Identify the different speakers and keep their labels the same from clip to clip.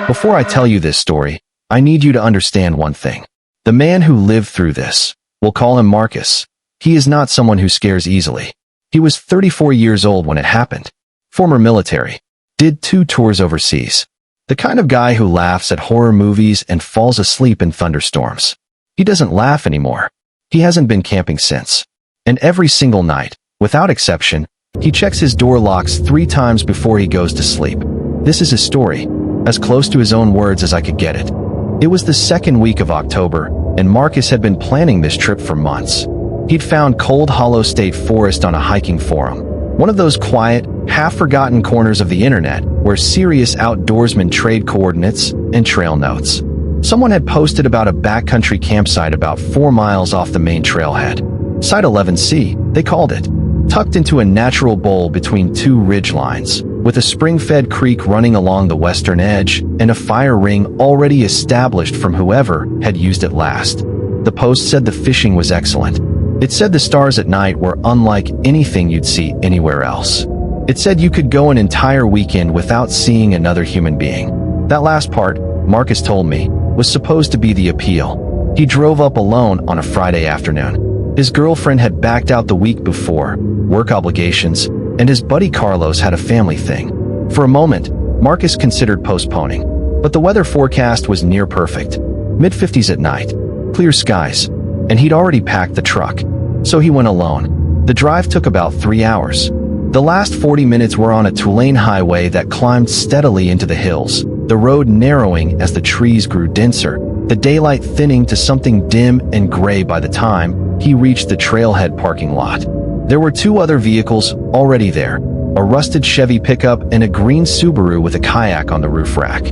Speaker 1: Before I tell you this story, I need you to understand one thing. The man who lived through this, we'll call him Marcus. He is not someone who scares easily. He was 34 years old when it happened. Former military. Did 2 tours overseas. The kind of guy who laughs at horror movies and falls asleep in thunderstorms. He doesn't laugh anymore. He hasn't been camping since. And every single night, without exception, he checks his door locks 3 times before he goes to sleep. This is his story, as close to his own words as I could get it. It was the 2nd week of October, and Marcus had been planning this trip for months. He'd found Cold Hollow State Forest on a hiking forum, one of those quiet, half-forgotten corners of the internet where serious outdoorsmen trade coordinates and trail notes. Someone had posted about a backcountry campsite about 4 miles off the main trailhead. Site 11C, they called it, tucked into a natural bowl between 2 ridge lines, with a spring-fed creek running along the western edge and a fire ring already established from whoever had used it last. The post said the fishing was excellent. It said the stars at night were unlike anything you'd see anywhere else. It said you could go an entire weekend without seeing another human being. That last part, Marcus told me, was supposed to be the appeal. He drove up alone on a Friday afternoon. His girlfriend had backed out the week before, work obligations, and his buddy Carlos had a family thing. For a moment, Marcus considered postponing, but the weather forecast was near perfect. Mid-50s at night, clear skies, and he'd already packed the truck. So he went alone. The drive took about 3 hours. The last 40 minutes were on a 2-lane highway that climbed steadily into the hills, the road narrowing as the trees grew denser, the daylight thinning to something dim and gray by the time he reached the trailhead parking lot. There were 2 other vehicles already there, a rusted Chevy pickup and a green Subaru with a kayak on the roof rack.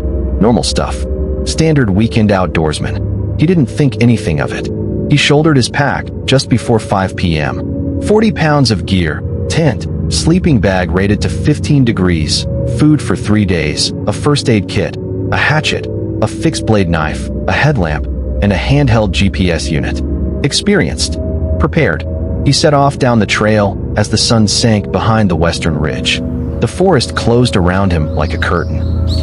Speaker 1: Normal stuff. Standard weekend outdoorsman. He didn't think anything of it. He shouldered his pack just before 5 p.m. 40 pounds of gear, tent, sleeping bag rated to 15 degrees, food for 3 days, a first aid kit, a hatchet, a fixed blade knife, a headlamp, and a handheld GPS unit. Experienced. Prepared. He set off down the trail as the sun sank behind the western ridge. The forest closed around him like a curtain.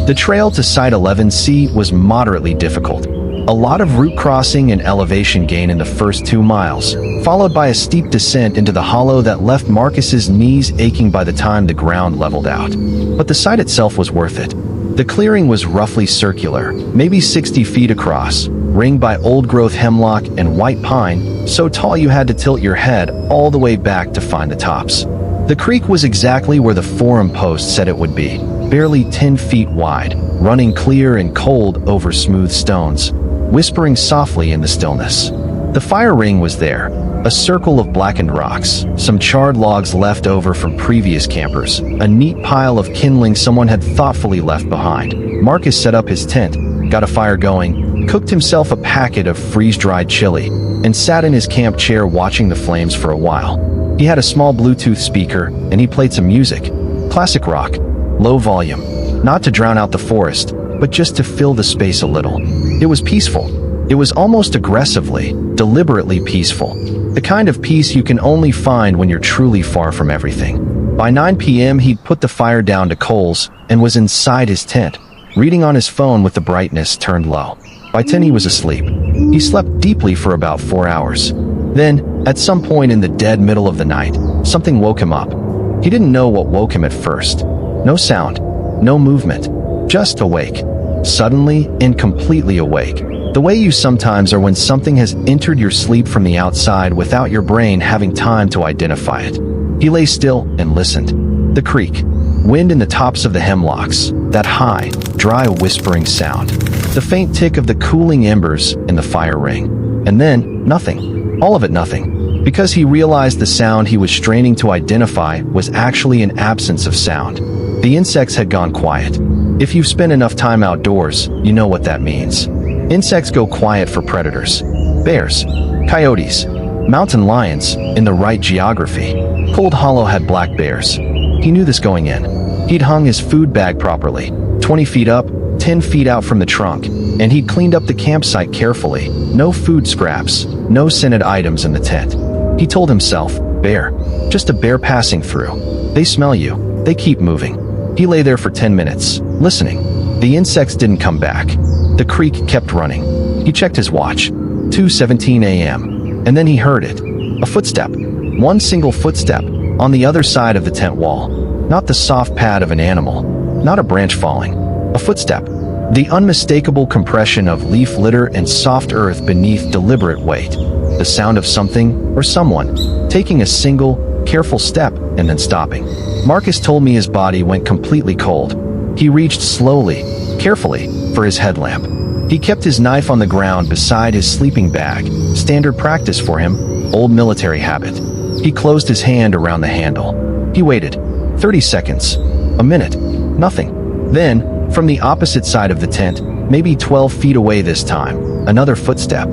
Speaker 1: The trail to Site 11C was moderately difficult. A lot of route crossing and elevation gain in the first 2 miles, followed by a steep descent into the hollow that left Marcus's knees aching by the time the ground leveled out. But the site itself was worth it. The clearing was roughly circular, maybe 60 feet across, ringed by old-growth hemlock and white pine, so tall you had to tilt your head all the way back to find the tops. The creek was exactly where the forum post said it would be, barely 10 feet wide, running clear and cold over smooth stones, whispering softly in the stillness. The fire ring was there, a circle of blackened rocks, some charred logs left over from previous campers, a neat pile of kindling someone had thoughtfully left behind. Marcus set up his tent, got a fire going, cooked himself a packet of freeze-dried chili, and sat in his camp chair watching the flames for a while. He had a small Bluetooth speaker, and he played some music. Classic rock, low volume, not to drown out the forest, but just to fill the space a little. It was peaceful. It was almost aggressively, deliberately peaceful. The kind of peace you can only find when you're truly far from everything. By 9 p.m. he'd put the fire down to coals and was inside his tent, reading on his phone with the brightness turned low. By 10 he was asleep. He slept deeply for about 4 hours. Then, at some point in the dead middle of the night, something woke him up. He didn't know what woke him at first. No sound, no movement, just awake. Suddenly and completely awake. The way you sometimes are when something has entered your sleep from the outside without your brain having time to identify it. He lay still and listened. The creek, wind in the tops of the hemlocks, that high, dry whispering sound, the faint tick of the cooling embers in the fire ring. And then, nothing. All of it nothing. Because he realized the sound he was straining to identify was actually an absence of sound. The insects had gone quiet. If you've spent enough time outdoors, you know what that means. Insects go quiet for predators. Bears, coyotes, mountain lions, in the right geography. Cold Hollow had black bears. He knew this going in. He'd hung his food bag properly, 20 feet up, 10 feet out from the trunk, and he'd cleaned up the campsite carefully. No food scraps, no scented items in the tent. He told himself, bear, just a bear passing through. They smell you, they keep moving. He lay there for 10 minutes, listening. The insects didn't come back. The creek kept running. He checked his watch. 2:17 a.m. And then he heard it. A footstep. One single footstep. On the other side of the tent wall. Not the soft pad of an animal. Not a branch falling. A footstep. The unmistakable compression of leaf litter and soft earth beneath deliberate weight. The sound of something or someone taking a single, careful step and then stopping. Marcus told me his body went completely cold. He reached slowly, carefully, for his headlamp. He kept his knife on the ground beside his sleeping bag, standard practice for him, old military habit. He closed his hand around the handle. He waited. 30 seconds. A minute. Nothing. Then, from the opposite side of the tent, maybe 12 feet away this time, another footstep.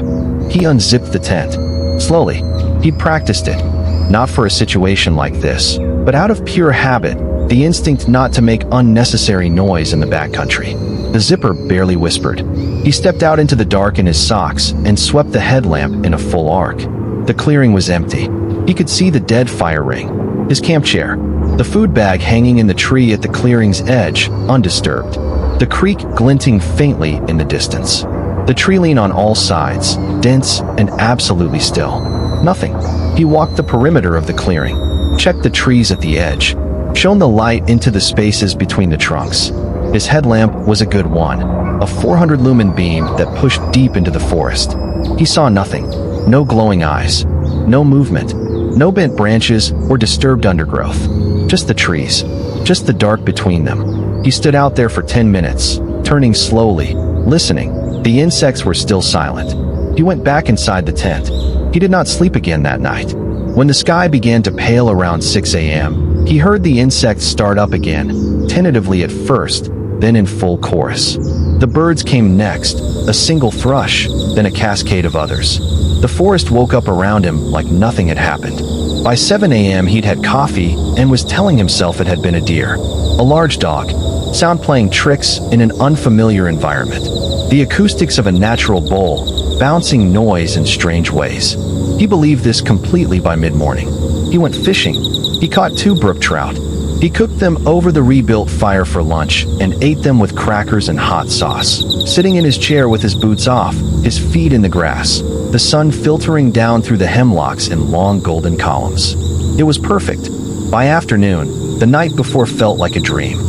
Speaker 1: He unzipped the tent. Slowly. He'd practiced it. Not for a situation like this, but out of pure habit, the instinct not to make unnecessary noise in the backcountry. The zipper barely whispered. He stepped out into the dark in his socks and swept the headlamp in a full arc. The clearing was empty. He could see the dead fire ring, his camp chair, the food bag hanging in the tree at the clearing's edge, undisturbed. The creek glinting faintly in the distance. The tree lean on all sides, dense and absolutely still. Nothing. He walked the perimeter of the clearing, checked the trees at the edge, shone the light into the spaces between the trunks. His headlamp was a good one, a 400 lumen beam that pushed deep into the forest. He saw nothing. No glowing eyes. No movement. No bent branches or disturbed undergrowth. Just the trees. Just the dark between them. He stood out there for 10 minutes, turning slowly, listening. The insects were still silent. He went back inside the tent. He did not sleep again that night. When the sky began to pale around 6 a.m., he heard the insects start up again, tentatively at first, then in full chorus. The birds came next, a single thrush, then a cascade of others. The forest woke up around him like nothing had happened. By 7 a.m. he'd had coffee and was telling himself it had been a deer. A large dog. Sound playing tricks in an unfamiliar environment. The acoustics of a natural bowl, bouncing noise in strange ways. He believed this completely by mid-morning. He went fishing. He caught 2 brook trout. He cooked them over the rebuilt fire for lunch and ate them with crackers and hot sauce, sitting in his chair with his boots off, his feet in the grass, the sun filtering down through the hemlocks in long golden columns. It was perfect. By afternoon, the night before felt like a dream.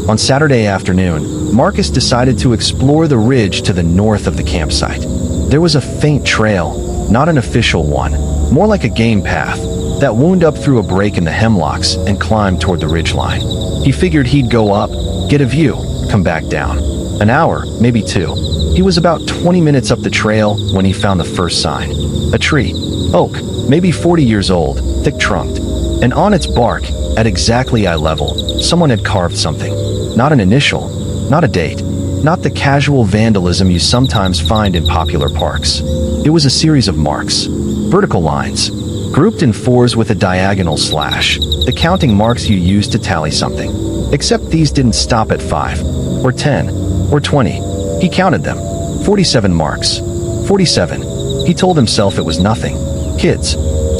Speaker 1: On Saturday afternoon, Marcus decided to explore the ridge to the north of the campsite. There was a faint trail, not an official one, more like a game path, that wound up through a break in the hemlocks and climbed toward the ridgeline. He figured he'd go up, get a view, come back down. An hour, maybe 2. He was about 20 minutes up the trail when he found the first sign. A tree. Oak, maybe 40 years old, thick-trunked. And on its bark, at exactly eye level, someone had carved something. Not an initial, not a date, not the casual vandalism you sometimes find in popular parks. It was a series of marks. Vertical lines. Grouped in 4s with a diagonal slash, the counting marks you use to tally something. Except these didn't stop at 5, or 10, or 20. He counted them. 47 marks. 47. He told himself it was nothing. Kids.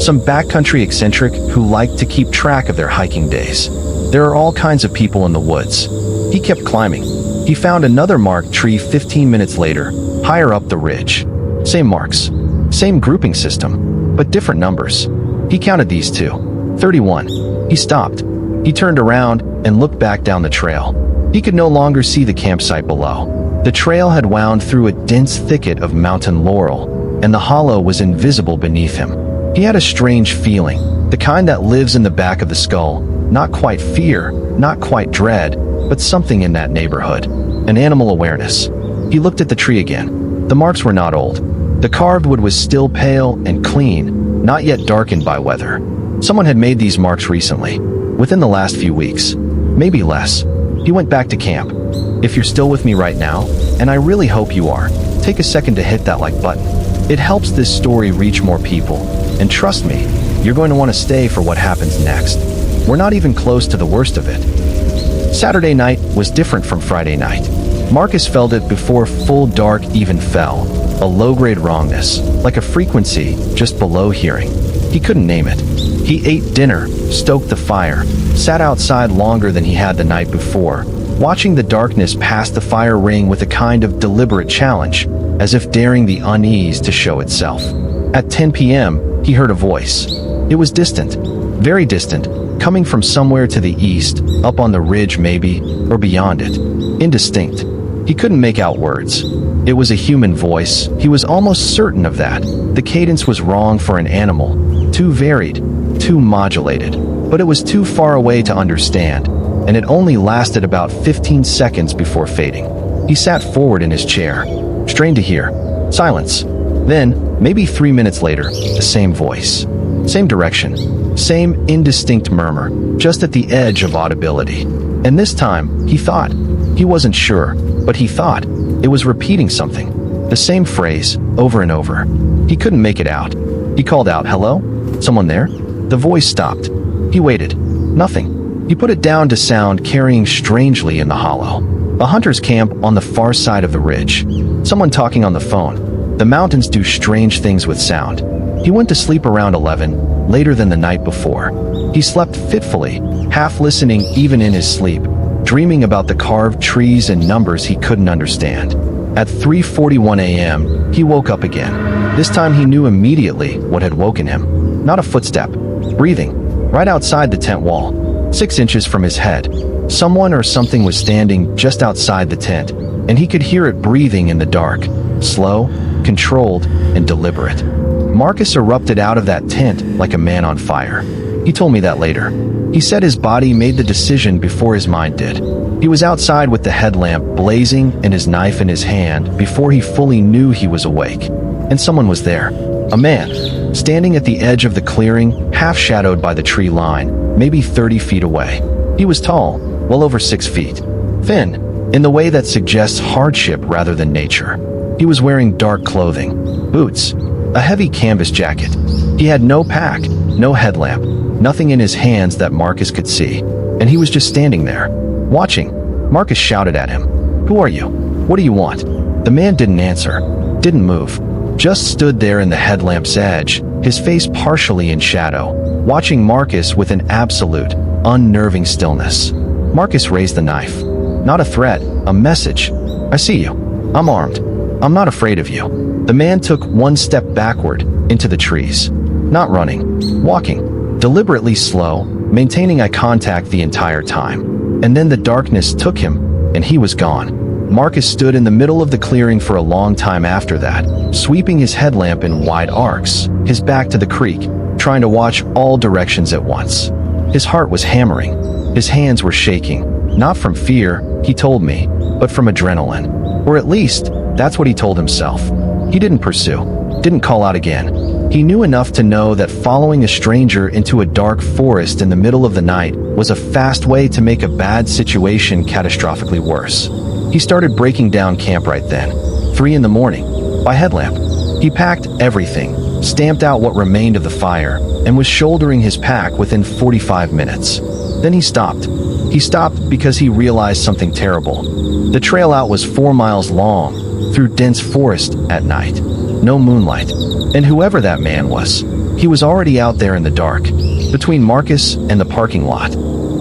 Speaker 1: Some backcountry eccentric who liked to keep track of their hiking days. There are all kinds of people in the woods. He kept climbing. He found another marked tree 15 minutes later, higher up the ridge. Same marks. Same grouping system, but different numbers. He counted these 2. 31. He stopped. He turned around and looked back down the trail. He could no longer see the campsite below. The trail had wound through a dense thicket of mountain laurel, and the hollow was invisible beneath him. He had a strange feeling, the kind that lives in the back of the skull, not quite fear, not quite dread, but something in that neighborhood. An animal awareness. He looked at the tree again. The marks were not old. The carved wood was still pale and clean, not yet darkened by weather. Someone had made these marks recently, within the last few weeks, maybe less. He went back to camp. If you're still with me right now, and I really hope you are, take a second to hit that like button. It helps this story reach more people, and trust me, you're going to want to stay for what happens next. We're not even close to the worst of it. Saturday night was different from Friday night. Marcus felt it before full dark even fell, a low-grade wrongness, like a frequency just below hearing. He couldn't name it. He ate dinner, stoked the fire, sat outside longer than he had the night before, watching the darkness past the fire ring with a kind of deliberate challenge, as if daring the unease to show itself. At 10 p.m., he heard a voice. It was distant, very distant, coming from somewhere to the east, up on the ridge maybe, or beyond it. Indistinct. He couldn't make out words. It was a human voice, he was almost certain of that. The cadence was wrong for an animal, too varied, too modulated, but it was too far away to understand, and it only lasted about 15 seconds before fading. He sat forward in his chair, strained to hear. Silence. Then, maybe 3 minutes later, the same voice. Same direction. Same indistinct murmur, just at the edge of audibility. And this time, he thought. He wasn't sure, but he thought. It was repeating something. The same phrase, over and over. He couldn't make it out. He called out, "Hello? Someone there?" The voice stopped. He waited. Nothing. He put it down to sound carrying strangely in the hollow. A hunter's camp on the far side of the ridge. Someone talking on the phone. The mountains do strange things with sound. He went to sleep around 11, later than the night before. He slept fitfully, half listening even in his sleep, dreaming about the carved trees and numbers he couldn't understand. At 3:41 a.m., he woke up again. This time he knew immediately what had woken him. Not a footstep. Breathing. Right outside the tent wall. 6 inches from his head. Someone or something was standing just outside the tent, and he could hear it breathing in the dark. Slow, controlled, and deliberate. Marcus erupted out of that tent like a man on fire. He told me that later. He said his body made the decision before his mind did. He was outside with the headlamp blazing and his knife in his hand before he fully knew he was awake. And someone was there. A man, standing at the edge of the clearing, half shadowed by the tree line, maybe 30 feet away. He was tall, well over 6 feet. Thin, in the way that suggests hardship rather than nature. He was wearing dark clothing, boots, a heavy canvas jacket. He had no pack, no headlamp, nothing in his hands that Marcus could see. And he was just standing there, watching. Marcus shouted at him, "Who are you? What do you want?" The man didn't answer, didn't move, just stood there in the headlamp's edge, his face partially in shadow, watching Marcus with an absolute, unnerving stillness. Marcus raised the knife. Not a threat, a message. "I see you. I'm armed. I'm not afraid of you." The man took one step backward, into the trees. Not running, walking, deliberately slow, maintaining eye contact the entire time. And then the darkness took him, and he was gone. Marcus stood in the middle of the clearing for a long time after that, sweeping his headlamp in wide arcs, his back to the creek, trying to watch all directions at once. His heart was hammering. His hands were shaking, not from fear, he told me, but from adrenaline. Or at least, that's what he told himself. He didn't pursue, didn't call out again. He knew enough to know that following a stranger into a dark forest in the middle of the night was a fast way to make a bad situation catastrophically worse. He started breaking down camp right then, 3 in the morning, by headlamp. He packed everything, stamped out what remained of the fire, and was shouldering his pack within 45 minutes. Then he stopped. He stopped because he realized something terrible. The trail out was 4 miles long, through dense forest at night. No moonlight. And whoever that man was, he was already out there in the dark, between Marcus and the parking lot.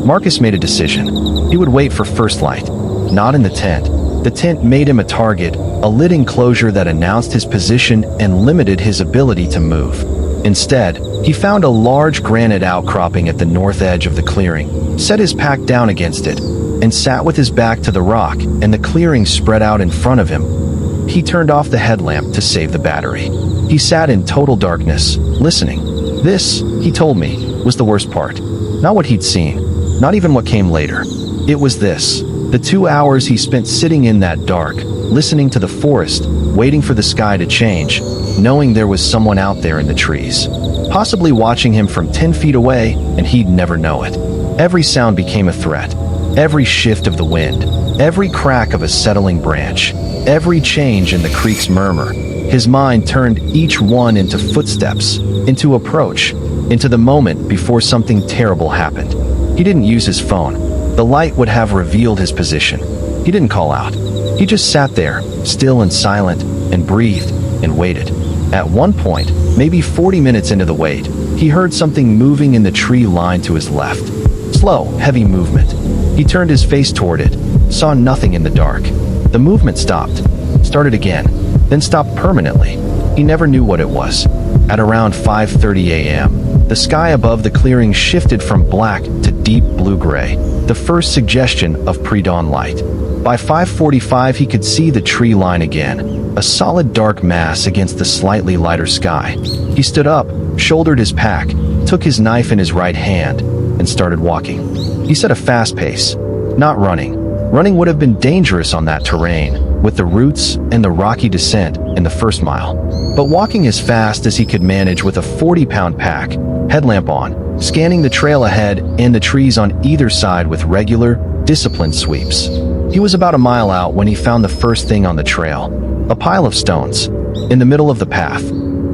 Speaker 1: Marcus made a decision. He would wait for first light. Not in the tent. The tent made him a target, a lit enclosure that announced his position and limited his ability to move. Instead, he found a large granite outcropping at the north edge of the clearing, set his pack down against it, and sat with his back to the rock and the clearing spread out in front of him. He turned off the headlamp to save the battery. He sat in total darkness, listening. This, he told me, was the worst part. Not what he'd seen, not even what came later. It was this. The 2 hours he spent sitting in that dark, listening to the forest, waiting for the sky to change, knowing there was someone out there in the trees, possibly watching him from 10 feet away, and he'd never know it. Every sound became a threat. Every shift of the wind, every crack of a settling branch, every change in the creek's murmur. His mind turned each one into footsteps, into approach, into the moment before something terrible happened. He didn't use his phone. The light would have revealed his position. He didn't call out. He just sat there, still and silent, and breathed, and waited. At one point, maybe 40 minutes into the wait, he heard something moving in the tree line to his left. Slow, heavy movement. He turned his face toward it, saw nothing in the dark. The movement stopped, started again, then stopped permanently. He never knew what it was. At around 5:30 a.m., the sky above the clearing shifted from black to deep blue-gray, the first suggestion of pre-dawn light. By 5:45, he could see the tree line again, a solid dark mass against the slightly lighter sky. He stood up, shouldered his pack, took his knife in his right hand, and started walking. He set a fast pace, not running. Running would have been dangerous on that terrain, with the roots and the rocky descent in the first mile. But walking as fast as he could manage with a 40-pound pack, headlamp on, scanning the trail ahead and the trees on either side with regular, disciplined sweeps. He was about a mile out when he found the first thing on the trail, a pile of stones, in the middle of the path,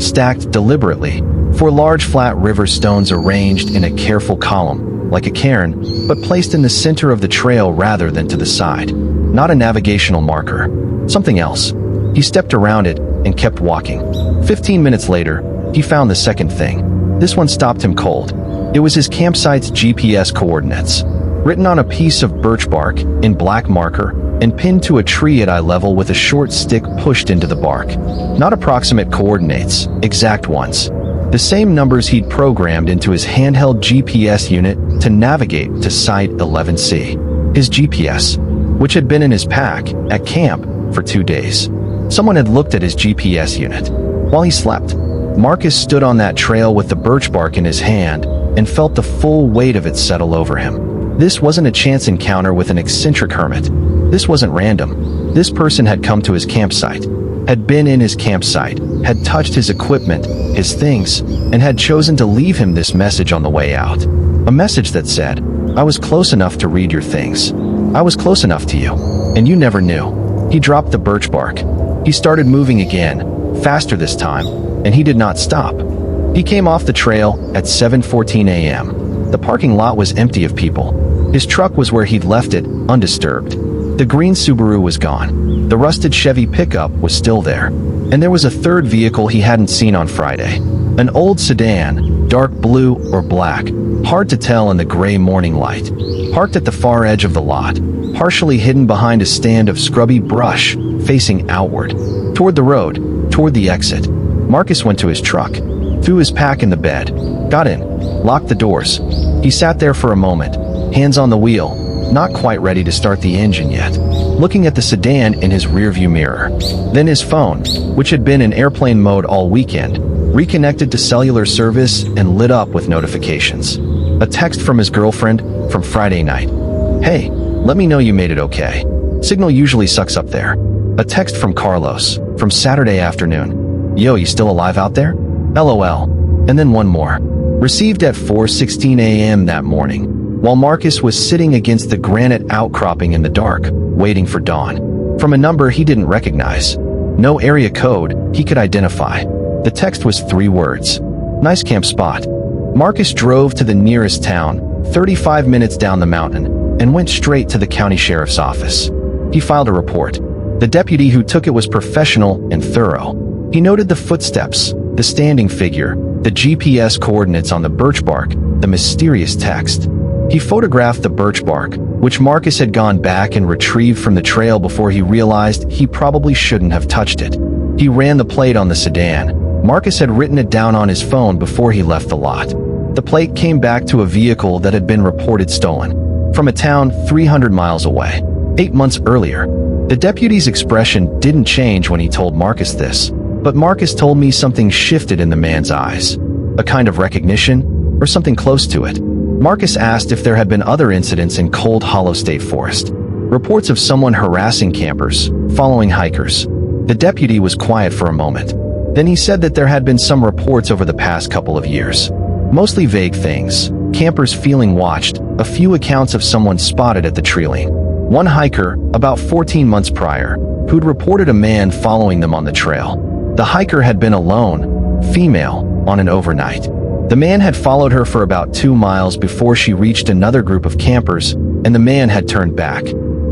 Speaker 1: stacked deliberately, 4 large flat river stones arranged in a careful column, like a cairn, but placed in the center of the trail rather than to the side. Not a navigational marker. Something else. He stepped around it and kept walking. 15 minutes later, he found the second thing. This one stopped him cold. It was his campsite's GPS coordinates, written on a piece of birch bark in black marker and pinned to a tree at eye level with a short stick pushed into the bark. Not approximate coordinates, exact ones. The same numbers he'd programmed into his handheld GPS unit to navigate to Site 11C. His GPS, which had been in his pack at camp for 2 days. Someone had looked at his GPS unit. While he slept, Marcus stood on that trail with the birch bark in his hand and felt the full weight of it settle over him. This wasn't a chance encounter with an eccentric hermit. This wasn't random. This person had come to his campsite, had been in his campsite, had touched his equipment, his things, and had chosen to leave him this message on the way out. A message that said, "I was close enough to read your things. I was close enough to you, and you never knew." He dropped the birch bark. He started moving again, faster this time, and he did not stop. He came off the trail at 7:14 a.m. The parking lot was empty of people. His truck was where he'd left it, undisturbed. The green Subaru was gone. The rusted Chevy pickup was still there. And there was a third vehicle he hadn't seen on Friday. An old sedan, dark blue or black, hard to tell in the gray morning light, parked at the far edge of the lot, partially hidden behind a stand of scrubby brush, facing outward, toward the road, toward the exit. Marcus went to his truck, threw his pack in the bed, got in, locked the doors. He sat there for a moment, hands on the wheel, not quite ready to start the engine yet, looking at the sedan in his rearview mirror. Then his phone, which had been in airplane mode all weekend, reconnected to cellular service and lit up with notifications. A text from his girlfriend from Friday night. "Hey, let me know you made it okay. Signal usually sucks up there." A text from Carlos from Saturday afternoon. "Yo, you still alive out there? LOL." And then one more, received at 4:16 a.m. that morning, while Marcus was sitting against the granite outcropping in the dark, waiting for dawn. From a number he didn't recognize. No area code he could identify. The text was 3 words. "Nice camp spot." Marcus drove to the nearest town, 35 minutes down the mountain, and went straight to the county sheriff's office. He filed a report. The deputy who took it was professional and thorough. He noted the footsteps, the standing figure, the GPS coordinates on the birch bark, the mysterious text. He photographed the birch bark, which Marcus had gone back and retrieved from the trail before he realized he probably shouldn't have touched it. He ran the plate on the sedan. Marcus had written it down on his phone before he left the lot. The plate came back to a vehicle that had been reported stolen, from a town 300 miles away, 8 months earlier. The deputy's expression didn't change when he told Marcus this, but Marcus told me something shifted in the man's eyes. A kind of recognition, or something close to it. Marcus asked if there had been other incidents in Cold Hollow State Forest. Reports of someone harassing campers, following hikers. The deputy was quiet for a moment. Then he said that there had been some reports over the past couple of years. Mostly vague things. Campers feeling watched, a few accounts of someone spotted at the trailing. One hiker, about 14 months prior, who'd reported a man following them on the trail. The hiker had been alone, female, on an overnight. The man had followed her for about 2 miles before she reached another group of campers, and the man had turned back.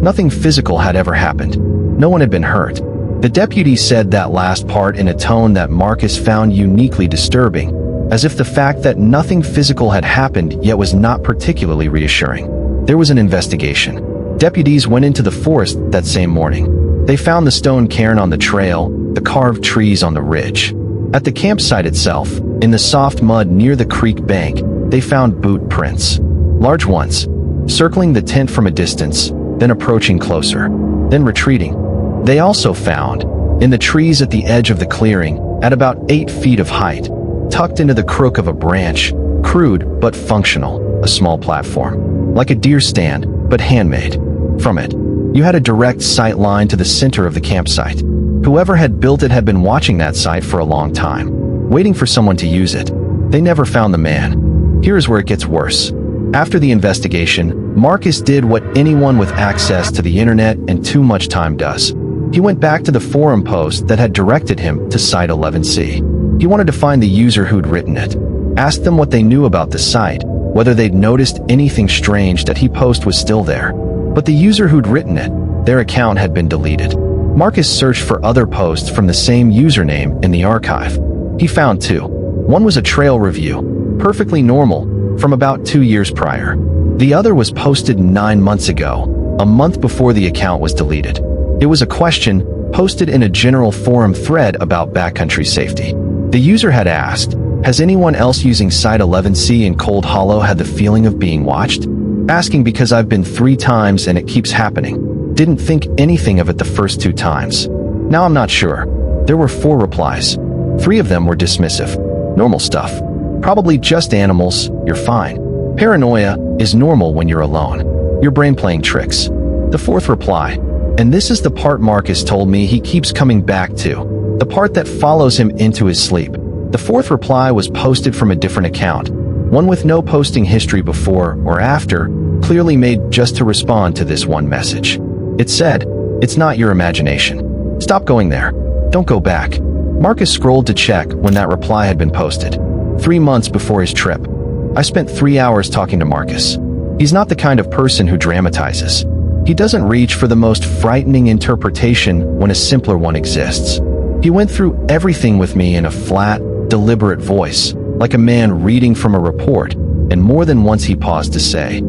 Speaker 1: Nothing physical had ever happened. No one had been hurt. The deputy said that last part in a tone that Marcus found uniquely disturbing, as if the fact that nothing physical had happened yet was not particularly reassuring. There was an investigation. Deputies went into the forest that same morning. They found the stone cairn on the trail, the carved trees on the ridge. At the campsite itself, in the soft mud near the creek bank, they found boot prints. Large ones, circling the tent from a distance, then approaching closer, then retreating. They also found, in the trees at the edge of the clearing, at about 8 feet of height, tucked into the crook of a branch, crude but functional, a small platform. Like a deer stand, but handmade. From it, you had a direct sight line to the center of the campsite. Whoever had built it had been watching that site for a long time, waiting for someone to use it. They never found the man. Here's where it gets worse. After the investigation, Marcus did what anyone with access to the internet and too much time does. He went back to the forum post that had directed him to Site 11C. He wanted to find the user who'd written it, asked them what they knew about the site, whether they'd noticed anything strange that he post was still there. But the user who'd written it, their account had been deleted. Marcus searched for other posts from the same username in the archive. He found two. One was a trail review, perfectly normal, from about 2 years prior. The other was posted 9 months ago, a month before the account was deleted. It was a question posted in a general forum thread about backcountry safety. The user had asked, "Has anyone else using Site 11C in Cold Hollow had the feeling of being watched? Asking because I've been 3 times and it keeps happening. Didn't think anything of it the first 2 times. Now I'm not sure." There were 4 replies. 3 of them were dismissive. Normal stuff. Probably just animals, you're fine. Paranoia is normal when you're alone. Your brain playing tricks. The 4th reply, and this is the part Marcus told me he keeps coming back to, the part that follows him into his sleep. The 4th reply was posted from a different account, one with no posting history before or after, clearly made just to respond to this one message. It said, "It's not your imagination. Stop going there. Don't go back." Marcus scrolled to check when that reply had been posted. 3 months before his trip. I spent 3 hours talking to Marcus. He's not the kind of person who dramatizes. He doesn't reach for the most frightening interpretation when a simpler one exists. He went through everything with me in a flat, deliberate voice, like a man reading from a report, and more than once he paused to say,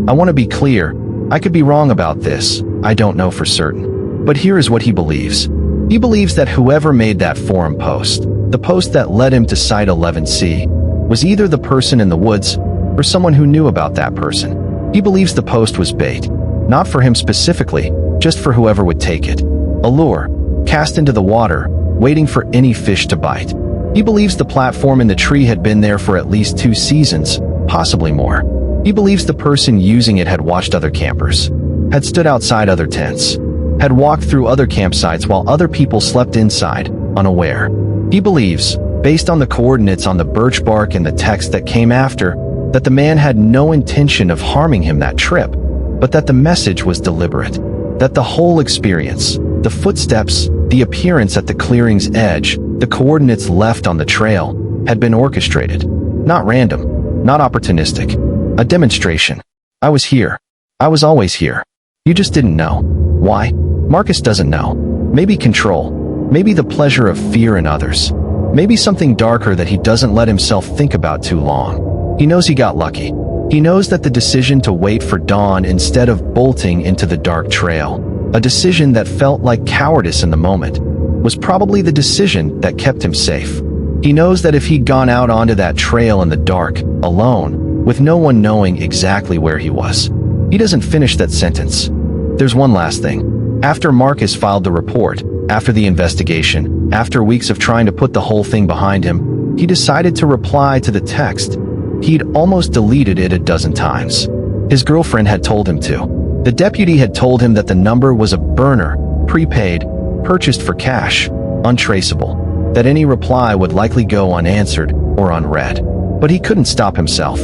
Speaker 1: "I want to be clear, I could be wrong about this, I don't know for certain. But here is what he believes. He believes that whoever made that forum post, the post that led him to Site 11C, was either the person in the woods or someone who knew about that person. He believes the post was bait, not for him specifically, just for whoever would take it. A lure, cast into the water, waiting for any fish to bite. He believes the platform in the tree had been there for at least 2 seasons, possibly more. He believes the person using it had watched other campers, had stood outside other tents, had walked through other campsites while other people slept inside, unaware. He believes, based on the coordinates on the birch bark and the text that came after, that the man had no intention of harming him that trip, but that the message was deliberate. That the whole experience, the footsteps, the appearance at the clearing's edge, the coordinates left on the trail, had been orchestrated. Not random, not opportunistic. A demonstration. I was here. I was always here. You just didn't know. Why? Marcus doesn't know. Maybe control. Maybe the pleasure of fear in others. Maybe something darker that he doesn't let himself think about too long. He knows he got lucky. He knows that the decision to wait for dawn instead of bolting into the dark trail, a decision that felt like cowardice in the moment, was probably the decision that kept him safe. He knows that if he'd gone out onto that trail in the dark, alone, with no one knowing exactly where he was. He doesn't finish that sentence. There's one last thing. After Marcus filed the report, after the investigation, after weeks of trying to put the whole thing behind him, he decided to reply to the text. He'd almost deleted it a dozen times. His girlfriend had told him to. The deputy had told him that the number was a burner, prepaid, purchased for cash, untraceable, that any reply would likely go unanswered or unread. But he couldn't stop himself.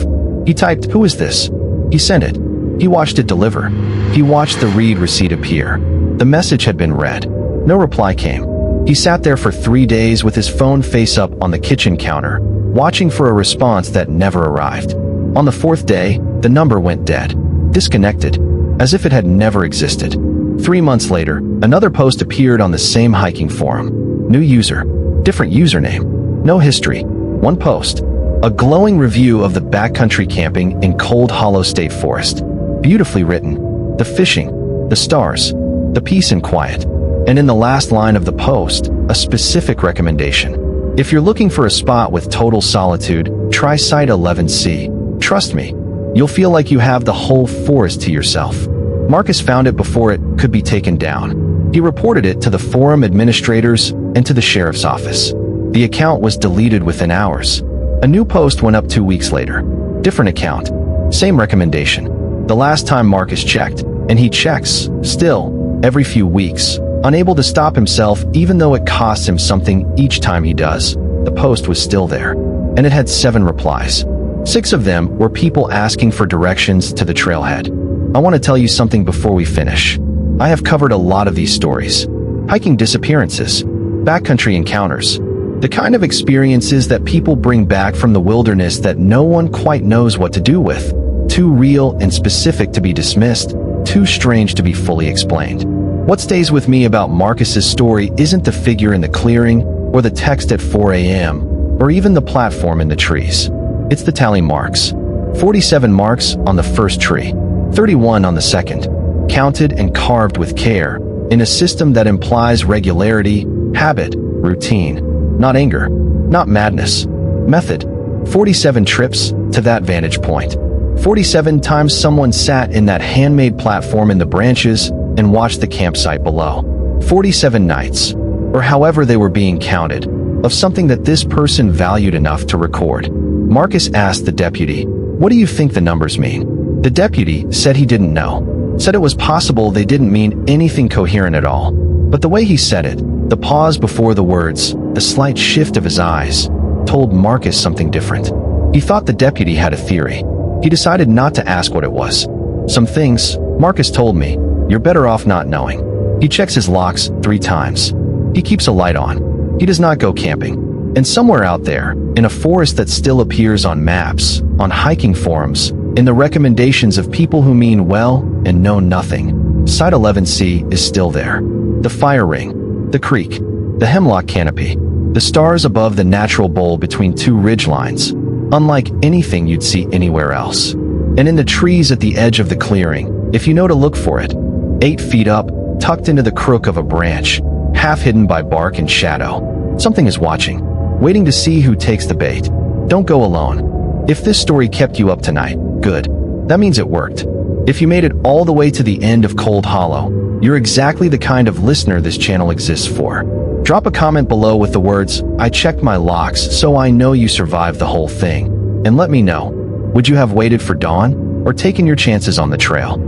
Speaker 1: He typed, "Who is this?" He sent it. He watched it deliver. He watched the read receipt appear. The message had been read. No reply came. He sat there for 3 days with his phone face up on the kitchen counter, watching for a response that never arrived. On the 4th day, the number went dead. Disconnected. As if it had never existed. 3 months later, another post appeared on the same hiking forum. New user. Different username. No history. One post. A glowing review of the backcountry camping in Cold Hollow State Forest. Beautifully written. The fishing. the stars, the peace and quiet. And in the last line of the post, a specific recommendation. If you're looking for a spot with total solitude, try Site 11C. Trust me, you'll feel like you have the whole forest to yourself. Marcus found it before it could be taken down. He reported it to the forum administrators and to the sheriff's office. The account was deleted within hours. A new post went up 2 weeks later. Different account. Same recommendation. The last time Marcus checked, and he checks, still, every few weeks, unable to stop himself even though it costs him something each time he does, the post was still there. And it had 7 replies. 6 of them were people asking for directions to the trailhead. I want to tell you something before we finish. I have covered a lot of these stories. Hiking disappearances, backcountry encounters, the kind of experiences that people bring back from the wilderness that no one quite knows what to do with. Too real and specific to be dismissed, too strange to be fully explained. What stays with me about Marcus's story isn't the figure in the clearing, or the text at 4 a.m., or even the platform in the trees. It's the tally marks. 47 marks on the first tree, 31 on the second, counted and carved with care, in a system that implies regularity, habit, routine. Not anger, not madness. Method. 47 trips to that vantage point. 47 times someone sat in that handmade platform in the branches and watched the campsite below. 47 nights, or however they were being counted, of something that this person valued enough to record. Marcus asked the deputy, "What do you think the numbers mean?" The deputy said he didn't know. Said it was possible they didn't mean anything coherent at all. But the way he said it, the pause before the words, the slight shift of his eyes, told Marcus something different. He thought the deputy had a theory. He decided not to ask what it was. Some things, Marcus told me, you're better off not knowing. He checks his locks 3 times. He keeps a light on. He does not go camping. And somewhere out there, in a forest that still appears on maps, on hiking forums, in the recommendations of people who mean well and know nothing, Site 11C is still there. The fire ring, the creek, the hemlock canopy, the stars above the natural bowl between 2 ridgelines, unlike anything you'd see anywhere else. And in the trees at the edge of the clearing, if you know to look for it, 8 feet up, tucked into the crook of a branch, half hidden by bark and shadow. Something is watching, waiting to see who takes the bait. Don't go alone. If this story kept you up tonight, good. That means it worked. If you made it all the way to the end of Cold Hollow, you're exactly the kind of listener this channel exists for. Drop a comment below with the words, "I checked my locks so I know you survived the whole thing," and let me know. Would you have waited for dawn, or taken your chances on the trail?